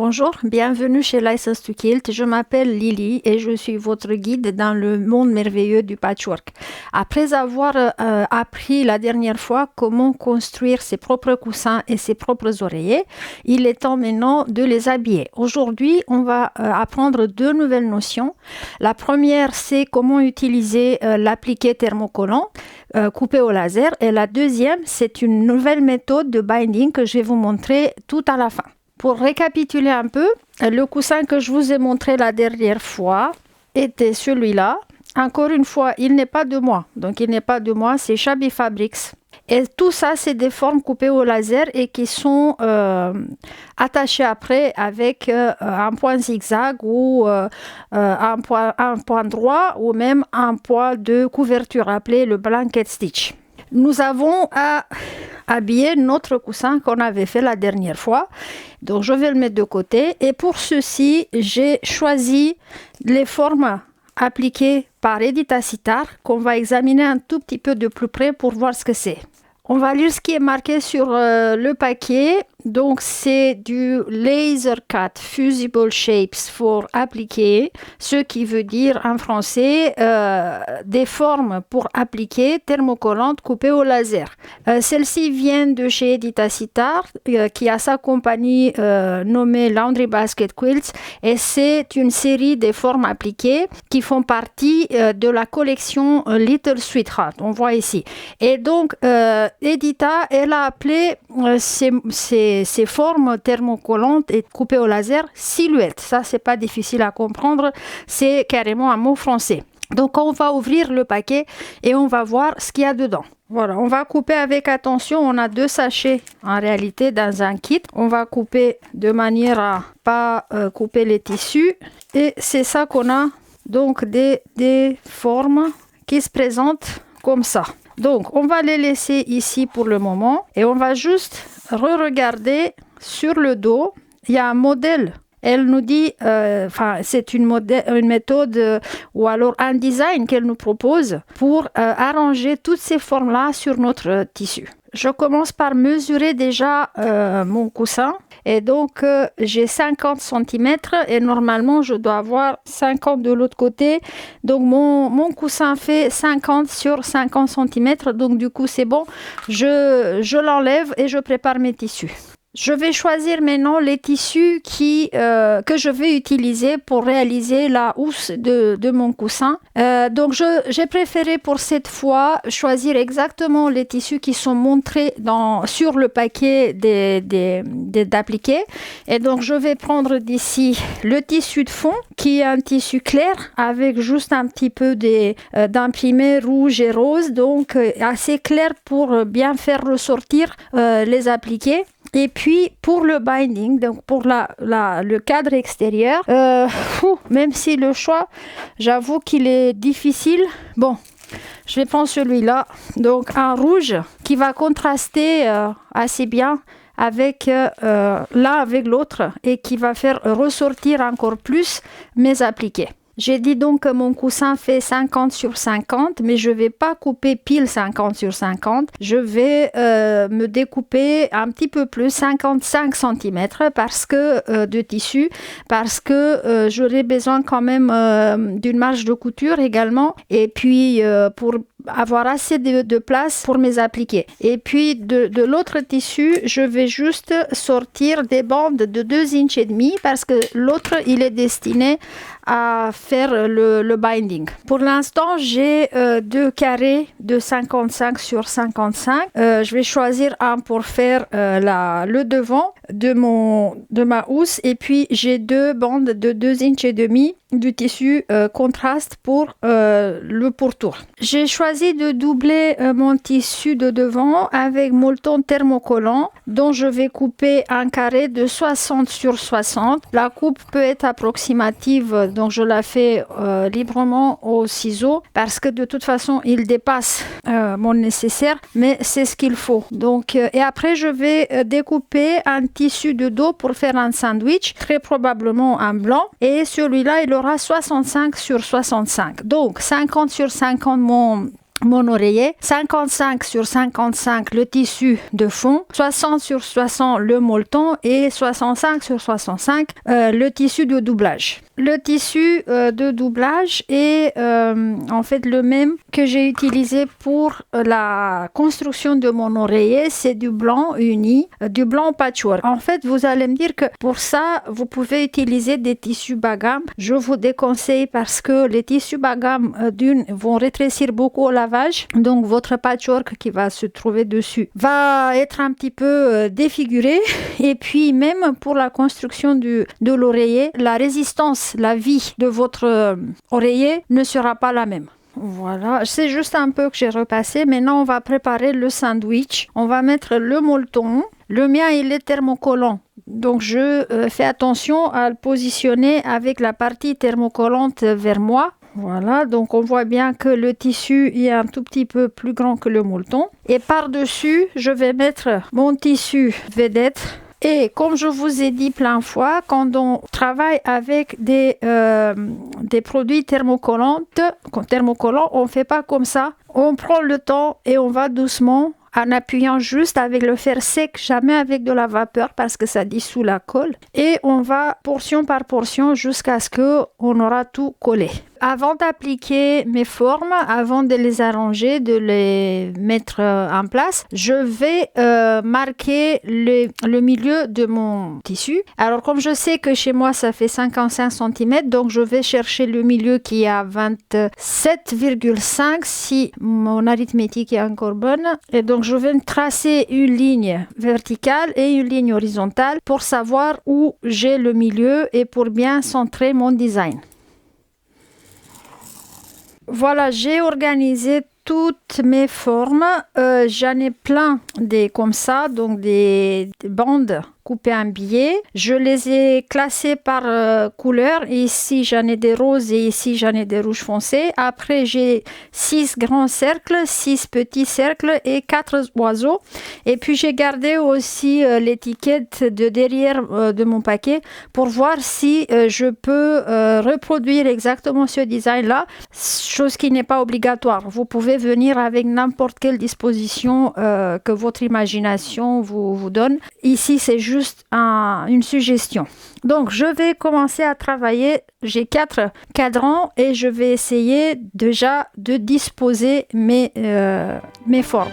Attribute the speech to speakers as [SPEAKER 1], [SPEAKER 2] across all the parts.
[SPEAKER 1] Bonjour, bienvenue chez License to Kilt. Je m'appelle Lily et je suis votre guide dans le monde merveilleux du patchwork. Après avoir appris la dernière fois comment construire ses propres coussins et ses propres oreillers, il est temps maintenant de les habiller. Aujourd'hui, on va apprendre deux nouvelles notions. La première, c'est comment utiliser l'appliqué thermocollant coupé au laser. Et la deuxième, c'est une nouvelle méthode de binding que je vais vous montrer tout à la fin. Pour récapituler un peu, le coussin que je vous ai montré la dernière fois était celui-là. Encore une fois, il n'est pas de moi. Donc, il n'est pas de moi, c'est Shabby Fabrics. Et tout ça, c'est des formes coupées au laser et qui sont attachées après avec un point zigzag ou un point droit ou même un point de couverture appelé le blanket stitch. Nous avons à habiller notre coussin qu'on avait fait la dernière fois. Donc, je vais le mettre de côté. Et pour ceci, j'ai choisi les formes appliquées par Edita Sitar qu'on va examiner un tout petit peu de plus près pour voir ce que c'est. On va lire ce qui est marqué sur le paquet. Donc, c'est du Laser Cut Fusible Shapes for appliquer, ce qui veut dire en français des formes pour appliquer thermocollantes coupées au laser. Celles-ci viennent de chez Edita Sitar, qui a sa compagnie nommée Laundry Basket Quilts, et c'est une série de formes appliquées qui font partie de la collection Little Sweetheart. On voit ici. Et donc, Edita, elle a appelé ces formes thermocollantes et coupées au laser silhouettes. Ça, c'est pas difficile à comprendre. C'est carrément un mot français. Donc, on va ouvrir le paquet et on va voir ce qu'il y a dedans. Voilà, on va couper avec attention. On a 2 sachets en réalité dans un kit. On va couper de manière à pas couper les tissus. Et c'est ça qu'on a. Donc, des formes qui se présentent comme ça. Donc, on va les laisser ici pour le moment et on va juste re-regarder sur le dos. Il y a un modèle. Elle nous dit, c'est une méthode ou alors un design qu'elle nous propose pour arranger toutes ces formes-là sur notre tissu. Je commence par mesurer déjà mon coussin. Et donc, j'ai 50 cm et normalement, je dois avoir 50 de l'autre côté. Donc, mon coussin fait 50 sur 50 cm. Donc, du coup, c'est bon. Je l'enlève et je prépare mes tissus. Je vais choisir maintenant les tissus que je vais utiliser pour réaliser la housse de mon coussin. Donc, j'ai préféré pour cette fois choisir exactement les tissus qui sont montrés sur le paquet d'appliqués. Et donc, je vais prendre d'ici le tissu de fond qui est un tissu clair avec juste un petit peu d'imprimé rouge et rose. Donc, assez clair pour bien faire ressortir les appliqués. Et puis, pour le binding, donc pour le cadre extérieur, même si le choix, j'avoue qu'il est difficile. Bon, je vais prendre celui-là. Donc, un rouge qui va contraster assez bien avec l'un avec l'autre et qui va faire ressortir encore plus mes appliqués. J'ai dit donc que mon coussin fait 50 sur 50, mais je ne vais pas couper pile 50 sur 50. Je vais me découper un petit peu plus, 55 cm de tissu, parce que j'aurai besoin quand même d'une marge de couture également, et puis pour avoir assez de place pour mes appliqués. Et puis de l'autre tissu, je vais juste sortir des bandes de 2,5 inches parce que l'autre, il est destiné à faire le binding. Pour l'instant, j'ai 2 carrés de 55 sur 55. Je vais choisir un pour faire le devant de ma housse, et puis j'ai 2 bandes de 2,5 inches du tissu contraste pour le pourtour. J'ai choisi de doubler mon tissu de devant avec molleton thermocollant dont je vais couper un carré de 60 sur 60. La coupe peut être approximative, donc je la fais librement au ciseau parce que de toute façon il dépasse mon nécessaire, mais c'est ce qu'il faut. Donc, et après je vais découper un tissu de dos pour faire un sandwich, très probablement un blanc, et celui-là il aura 65 sur 65. Donc 50 sur 50 mon oreiller, 55 sur 55 le tissu de fond, 60 sur 60 le molleton et 65 sur 65 le tissu de doublage. Le tissu de doublage est en fait le même que j'ai utilisé pour la construction de mon oreiller, c'est du blanc uni, du blanc patchwork. En fait, vous allez me dire que pour ça, vous pouvez utiliser des tissus bas gamme. Je vous déconseille parce que les tissus bas gamme d'une vont rétrécir beaucoup au lavage, donc votre patchwork qui va se trouver dessus va être un petit peu défiguré et puis même pour la construction de l'oreiller, la résistance, la vie de votre oreiller ne sera pas la même. Voilà, c'est juste un peu que j'ai repassé. Maintenant, on va préparer le sandwich. On va mettre le molleton. Le mien, il est thermocollant. Donc, je fais attention à le positionner avec la partie thermocollante vers moi. Voilà, donc on voit bien que le tissu est un tout petit peu plus grand que le molleton. Et par-dessus, je vais mettre mon tissu vedette. Et comme je vous ai dit plein de fois, quand on travaille avec des produits thermocollants, on ne fait pas comme ça. On prend le temps et on va doucement en appuyant juste avec le fer sec, jamais avec de la vapeur parce que ça dissout la colle. Et on va portion par portion jusqu'à ce qu'on aura tout collé. Avant d'appliquer mes formes, avant de les arranger, de les mettre en place, je vais marquer le milieu de mon tissu. Alors comme je sais que chez moi ça fait 55 cm, donc je vais chercher le milieu qui est à 27,5 si mon arithmétique est encore bonne. Et donc je vais tracer une ligne verticale et une ligne horizontale pour savoir où j'ai le milieu et pour bien centrer mon design. Voilà, j'ai organisé toutes mes formes. J'en ai plein comme ça, donc des bandes coupées en billets. Je les ai classées par couleur. Ici, j'en ai des roses et ici, j'en ai des rouges foncés. Après, j'ai 6 grands cercles, 6 petits cercles et 4 oiseaux. Et puis, j'ai gardé aussi l'étiquette de derrière de mon paquet pour voir si je peux reproduire exactement ce design-là, chose qui n'est pas obligatoire. Vous pouvez venir avec n'importe quelle disposition que votre imagination vous donne. Ici, c'est juste une suggestion. Donc, je vais commencer à travailler. J'ai 4 cadrans et je vais essayer déjà de disposer mes formes.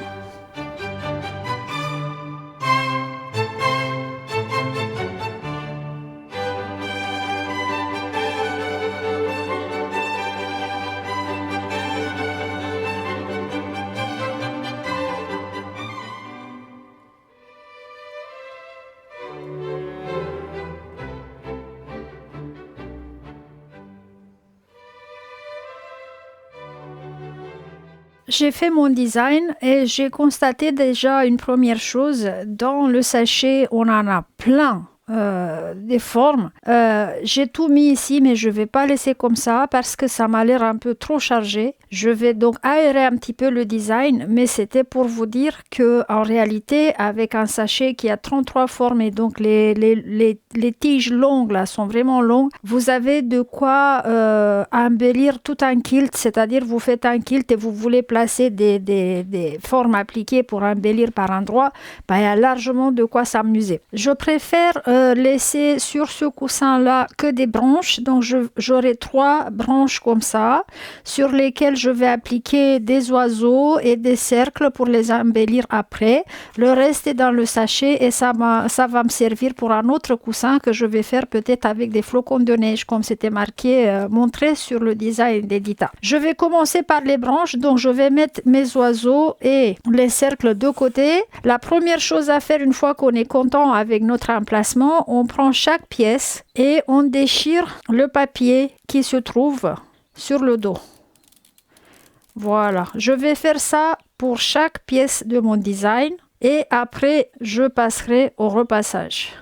[SPEAKER 1] J'ai fait mon design et j'ai constaté déjà une première chose. Dans le sachet, on en a plein. Des formes. J'ai tout mis ici, mais je ne vais pas laisser comme ça parce que ça m'a l'air un peu trop chargé. Je vais donc aérer un petit peu le design, mais c'était pour vous dire qu'en réalité, avec un sachet qui a 33 formes et donc les tiges longues là sont vraiment longues, vous avez de quoi embellir tout un kilt, c'est-à-dire vous faites un kilt et vous voulez placer des formes appliquées pour embellir par endroit, il y a largement de quoi s'amuser. Je préfère laisser sur ce coussin-là que des branches, donc j'aurai 3 branches comme ça, sur lesquelles je vais appliquer des oiseaux et des cercles pour les embellir après. Le reste est dans le sachet et ça va me servir pour un autre coussin que je vais faire peut-être avec des flocons de neige, comme c'était marqué, montré sur le design d'Edita. Je vais commencer par les branches, donc je vais mettre mes oiseaux et les cercles de côté. La première chose à faire une fois qu'on est content avec notre emplacement, on prend chaque pièce et on déchire le papier qui se trouve sur le dos. Voilà, je vais faire ça pour chaque pièce de mon design et après je passerai au repassage.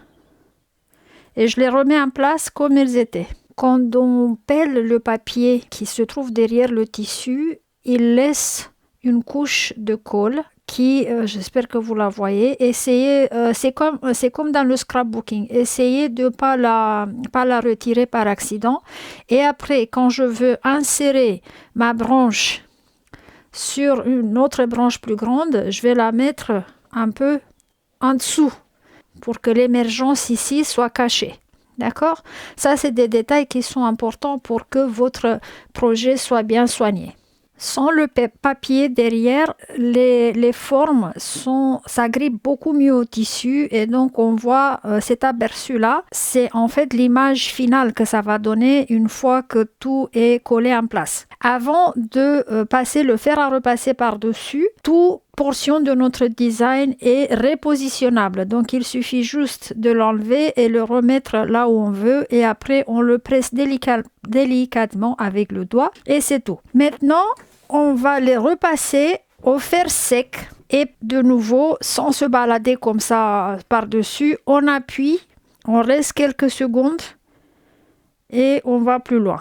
[SPEAKER 1] Et je les remets en place comme ils étaient. Quand on pèle le papier qui se trouve derrière le tissu, il laisse une couche de colle qui, j'espère que vous la voyez, essayez, c'est comme dans le scrapbooking, essayez de pas la retirer par accident. Et après, quand je veux insérer ma branche sur une autre branche plus grande, je vais la mettre un peu en dessous pour que l'émergence ici soit cachée. D'accord? Ça, c'est des détails qui sont importants pour que votre projet soit bien soigné. Sans le papier derrière, les formes s'agrippent beaucoup mieux au tissu et donc on voit cet aperçu-là. C'est en fait l'image finale que ça va donner une fois que tout est collé en place. Avant de passer le fer à repasser par-dessus, toute portion de notre design est repositionnable. Donc il suffit juste de l'enlever et le remettre là où on veut et après on le presse délicatement avec le doigt et c'est tout. Maintenant, on va les repasser au fer sec et de nouveau, sans se balader comme ça par-dessus, on appuie, on reste quelques secondes et on va plus loin.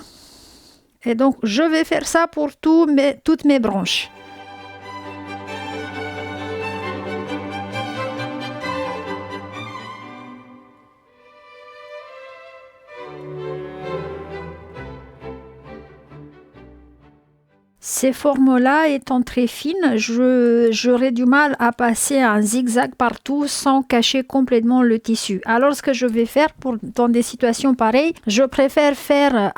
[SPEAKER 1] Et donc, je vais faire ça pour toutes mes branches. Ces formes-là étant très fines, j'aurais du mal à passer un zigzag partout sans cacher complètement le tissu. Alors, ce que je vais faire dans des situations pareilles, je préfère faire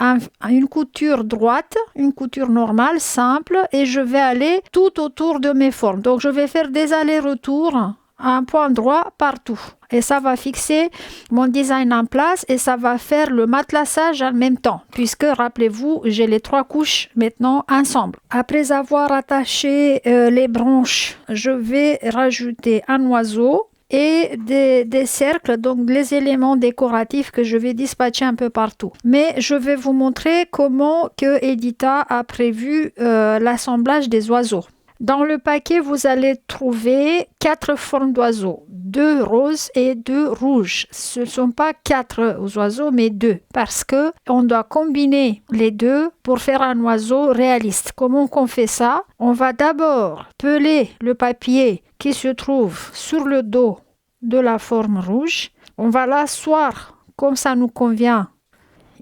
[SPEAKER 1] une couture droite, une couture normale, simple, et je vais aller tout autour de mes formes. Donc, je vais faire des allers-retours à un point droit partout. Et ça va fixer mon design en place et ça va faire le matelassage en même temps. Puisque, rappelez-vous, j'ai les 3 couches maintenant ensemble. Après avoir attaché les branches, je vais rajouter un oiseau et des cercles, donc les éléments décoratifs que je vais dispatcher un peu partout. Mais je vais vous montrer comment que Edita a prévu l'assemblage des oiseaux. Dans le paquet, vous allez trouver 4 formes d'oiseaux, 2 roses et 2 rouges. Ce ne sont pas 4 oiseaux, mais 2, parce que on doit combiner les 2 pour faire un oiseau réaliste. Comment on fait ça? On va d'abord peler le papier qui se trouve sur le dos de la forme rouge. On va l'asseoir comme ça nous convient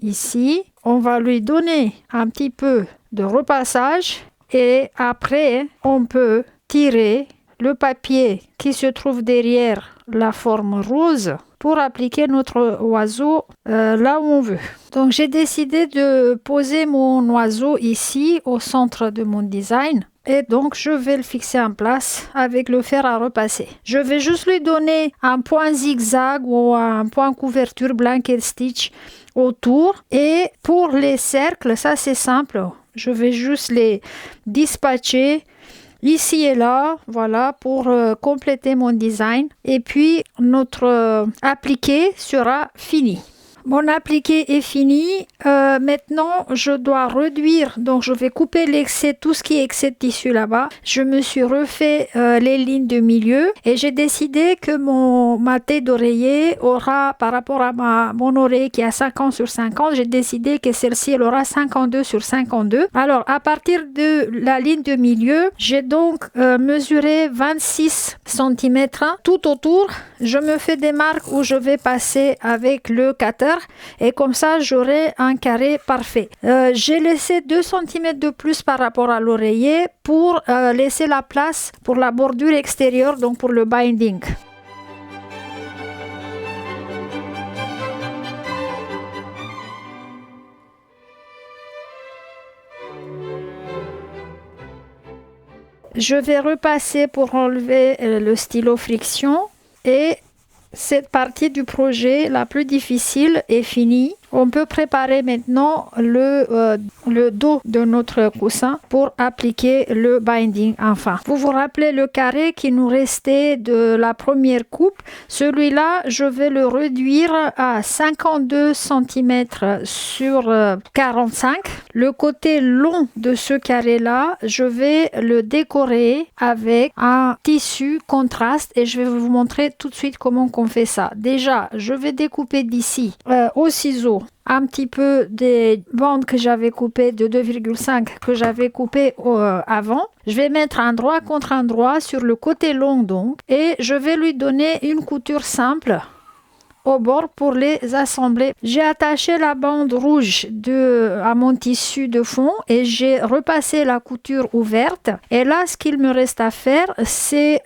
[SPEAKER 1] ici. On va lui donner un petit peu de repassage. Et après, on peut tirer le papier qui se trouve derrière la forme rose pour appliquer notre oiseau là où on veut. Donc, j'ai décidé de poser mon oiseau ici, au centre de mon design. Et donc, je vais le fixer en place avec le fer à repasser. Je vais juste lui donner un point zigzag ou un point couverture blanket stitch autour. Et pour les cercles, ça c'est simple. Je vais juste les dispatcher ici et là, voilà, pour compléter mon design. Et puis, notre appliqué sera fini. Mon appliqué est fini. Maintenant, je dois réduire. Donc, je vais couper l'excès, tout ce qui est excès de tissu là-bas. Je me suis refait les lignes de milieu et j'ai décidé que ma tête d'oreiller aura, par rapport à mon oreille qui a 50 sur 50, j'ai décidé que celle-ci, elle aura 52 sur 52. Alors, à partir de la ligne de milieu, j'ai donc mesuré 26 cm tout autour. Je me fais des marques où je vais passer avec le cutter. Et comme ça, j'aurai un carré parfait. J'ai laissé 2 cm de plus par rapport à l'oreiller pour laisser la place pour la bordure extérieure, donc pour le binding. Je vais repasser pour enlever le stylo friction et cette partie du projet la plus difficile est finie. On peut préparer maintenant le dos de notre coussin pour appliquer le binding enfin. Vous vous rappelez le carré qui nous restait de la première coupe? Celui-là, je vais le réduire à 52 cm sur 45. Le côté long de ce carré-là, je vais le décorer avec un tissu contraste et je vais vous montrer tout de suite comment on fait ça. Déjà, je vais découper d'ici au ciseau un petit peu des bandes que j'avais coupées de 2,5 que j'avais coupées avant. Je vais mettre un droit contre un droit sur le côté long donc et je vais lui donner une couture simple au bord pour les assembler. J'ai attaché la bande rouge à mon tissu de fond et j'ai repassé la couture ouverte. Et là, ce qu'il me reste à faire, c'est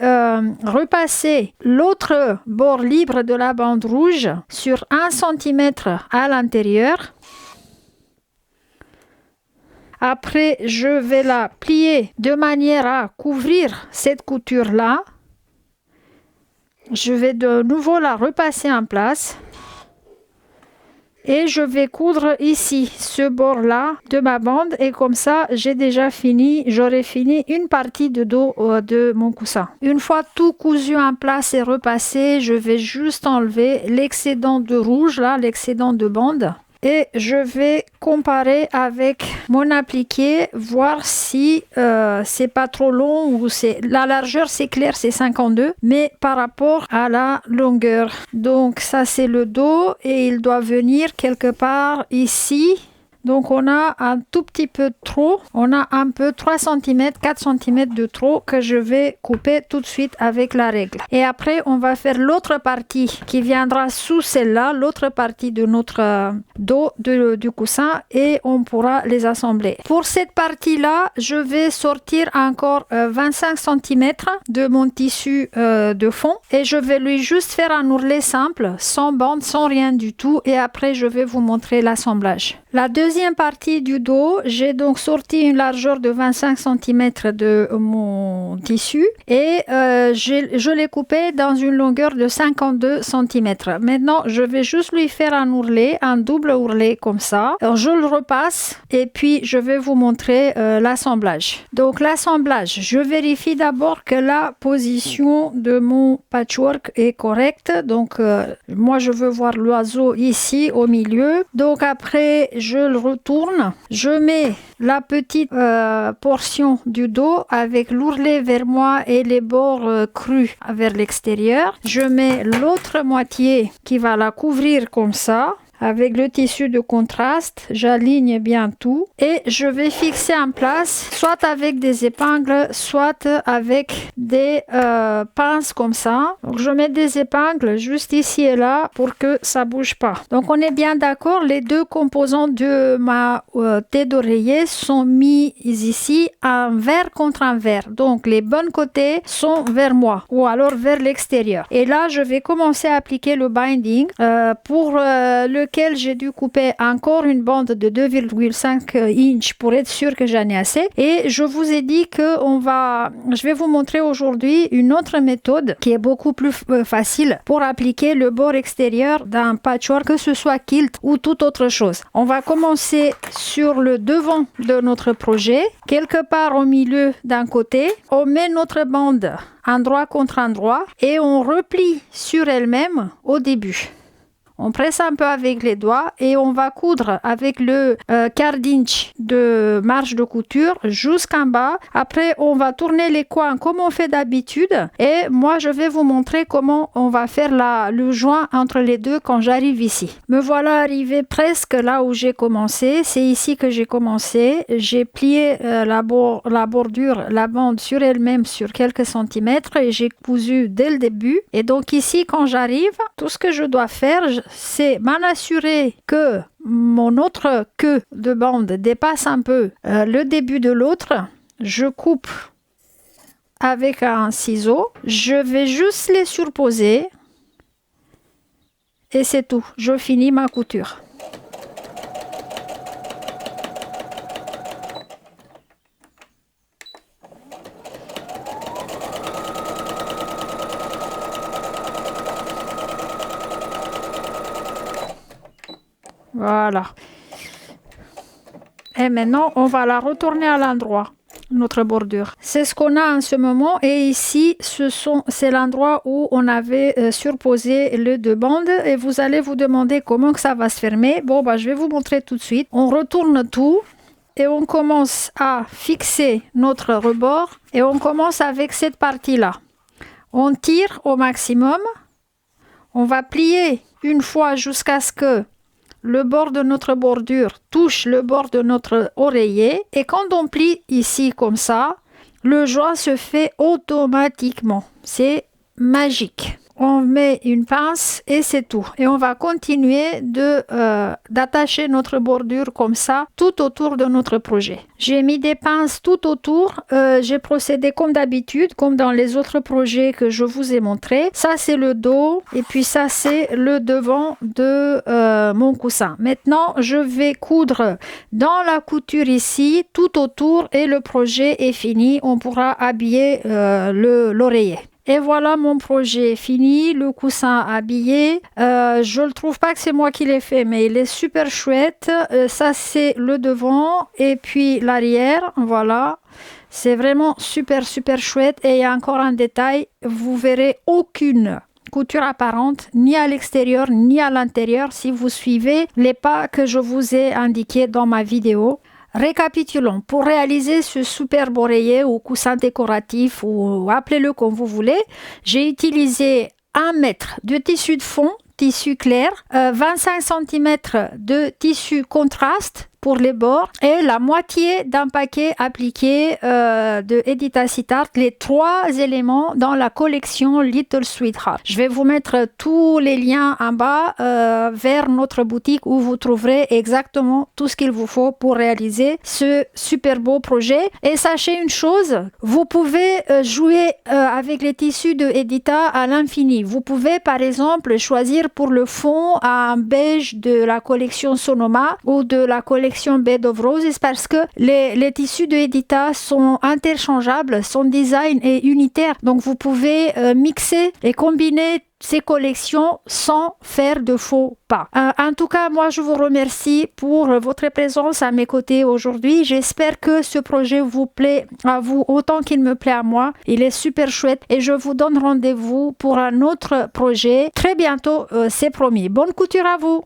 [SPEAKER 1] repasser l'autre bord libre de la bande rouge sur 1 cm à l'intérieur. Après, je vais la plier de manière à couvrir cette couture-là. Je vais de nouveau la repasser en place. Et je vais coudre ici, ce bord-là de ma bande. Et comme ça, j'aurai fini une partie de dos de mon coussin. Une fois tout cousu en place et repassé, je vais juste enlever l'excédent de rouge, là, l'excédent de bande. Et je vais comparer avec mon appliqué, voir si c'est pas trop long ou la largeur, c'est clair, c'est 52, mais par rapport à la longueur. Donc ça, c'est le dos et il doit venir quelque part ici. Donc on a un tout petit peu trop, on a un peu 3 cm, 4 cm de trop que je vais couper tout de suite avec la règle. Et après on va faire l'autre partie qui viendra sous celle-là, l'autre partie de notre dos du coussin et on pourra les assembler. Pour cette partie-là, je vais sortir encore 25 cm de mon tissu de fond et je vais lui juste faire un ourlet simple, sans bande, sans rien du tout et après je vais vous montrer l'assemblage. La deuxième partie du dos, j'ai donc sorti une largeur de 25 cm de mon tissu et je l'ai coupé dans une longueur de 52 cm. Maintenant, je vais juste lui faire un ourlet, un double ourlet comme ça. Alors, je le repasse et puis je vais vous montrer l'assemblage. Donc l'assemblage, je vérifie d'abord que la position de mon patchwork est correcte. Donc moi, je veux voir l'oiseau ici au milieu. Donc après, je le retourne, je mets la petite portion du dos avec l'ourlet vers moi et les bords crus vers l'extérieur. Je mets l'autre moitié qui va la couvrir comme ça. Avec le tissu de contraste, j'aligne bien tout et je vais fixer en place soit avec des épingles, soit avec des pinces comme ça. Donc je mets des épingles juste ici et là pour que ça bouge pas. Donc on est bien d'accord, les deux composants de ma tête d'oreiller sont mis ici envers contre envers. Donc les bons côtés sont vers moi ou alors vers l'extérieur. Et là je vais commencer à appliquer le binding pour lequel j'ai dû couper encore une bande de 2,5 inches pour être sûr que j'en ai assez. Et je vous ai dit que je vais vous montrer aujourd'hui une autre méthode qui est beaucoup plus facile pour appliquer le bord extérieur d'un patchwork, que ce soit kilt ou toute autre chose. On va commencer sur le devant de notre projet, quelque part au milieu d'un côté. On met notre bande endroit contre endroit et on replie sur elle-même au début. On presse un peu avec les doigts et on va coudre avec le quart d'inch de marge de couture jusqu'en bas. Après, on va tourner les coins comme on fait d'habitude. Et moi, je vais vous montrer comment on va faire le joint entre les deux quand j'arrive ici. Me voilà arrivé presque là où j'ai commencé. C'est ici que j'ai commencé. J'ai plié la bordure, la bande sur elle-même sur quelques centimètres et j'ai cousu dès le début. Et donc ici, quand j'arrive, tout ce que je dois faire, c'est m'en assurer que mon autre queue de bande dépasse un peu le début de l'autre. Je coupe avec un ciseau. Je vais juste les surposer et c'est tout. Je finis ma couture. Voilà. Et maintenant, on va la retourner à l'endroit, notre bordure. C'est ce qu'on a en ce moment. Et ici, c'est l'endroit où on avait surposé les deux bandes. Et vous allez vous demander comment que ça va se fermer. Bon, je vais vous montrer tout de suite. On retourne tout. Et on commence à fixer notre rebord. Et on commence avec cette partie-là. On tire au maximum. On va plier une fois jusqu'à ce que le bord de notre bordure touche le bord de notre oreiller et quand on plie ici comme ça, le joint se fait automatiquement. C'est magique. on met une pince et c'est tout. Et on va continuer d'attacher notre bordure comme ça tout autour de notre projet. J'ai mis des pinces tout autour. J'ai procédé comme d'habitude, comme dans les autres projets que je vous ai montré. Ça, c'est le dos et puis ça, c'est le devant de mon coussin. Maintenant, je vais coudre dans la couture ici, tout autour et le projet est fini. On pourra habiller l'oreiller. Et voilà mon projet fini, le coussin habillé. Je ne trouve pas que c'est moi qui l'ai fait, mais il est super chouette. Ça, c'est le devant et puis l'arrière, voilà. C'est vraiment super, super chouette. Et il y a encore un détail, vous verrez aucune couture apparente, ni à l'extérieur, ni à l'intérieur, si vous suivez les pas que je vous ai indiqués dans ma vidéo. Récapitulons, pour réaliser ce superbe oreiller ou coussin décoratif ou appelez-le comme vous voulez, j'ai utilisé 1 mètre de tissu de fond, tissu clair, 25 cm de tissu contraste pour les bords et la moitié d'un paquet appliqué de Editas Art, les 3 éléments dans la collection Little Sweetheart. Je vais vous mettre tous les liens en bas vers notre boutique où vous trouverez exactement tout ce qu'il vous faut pour réaliser ce super beau projet. Et sachez une chose, vous pouvez jouer avec les tissus de Edita à l'infini. Vous pouvez par exemple choisir pour le fond un beige de la collection Sonoma ou de la collection Bed of Roses parce que les tissus de Edita sont interchangeables, son design est unitaire. Donc vous pouvez mixer et combiner ces collections sans faire de faux pas. En tout cas, moi je vous remercie pour votre présence à mes côtés aujourd'hui. J'espère que ce projet vous plaît à vous autant qu'il me plaît à moi. Il est super chouette et je vous donne rendez-vous pour un autre projet très bientôt, c'est promis. Bonne couture à vous!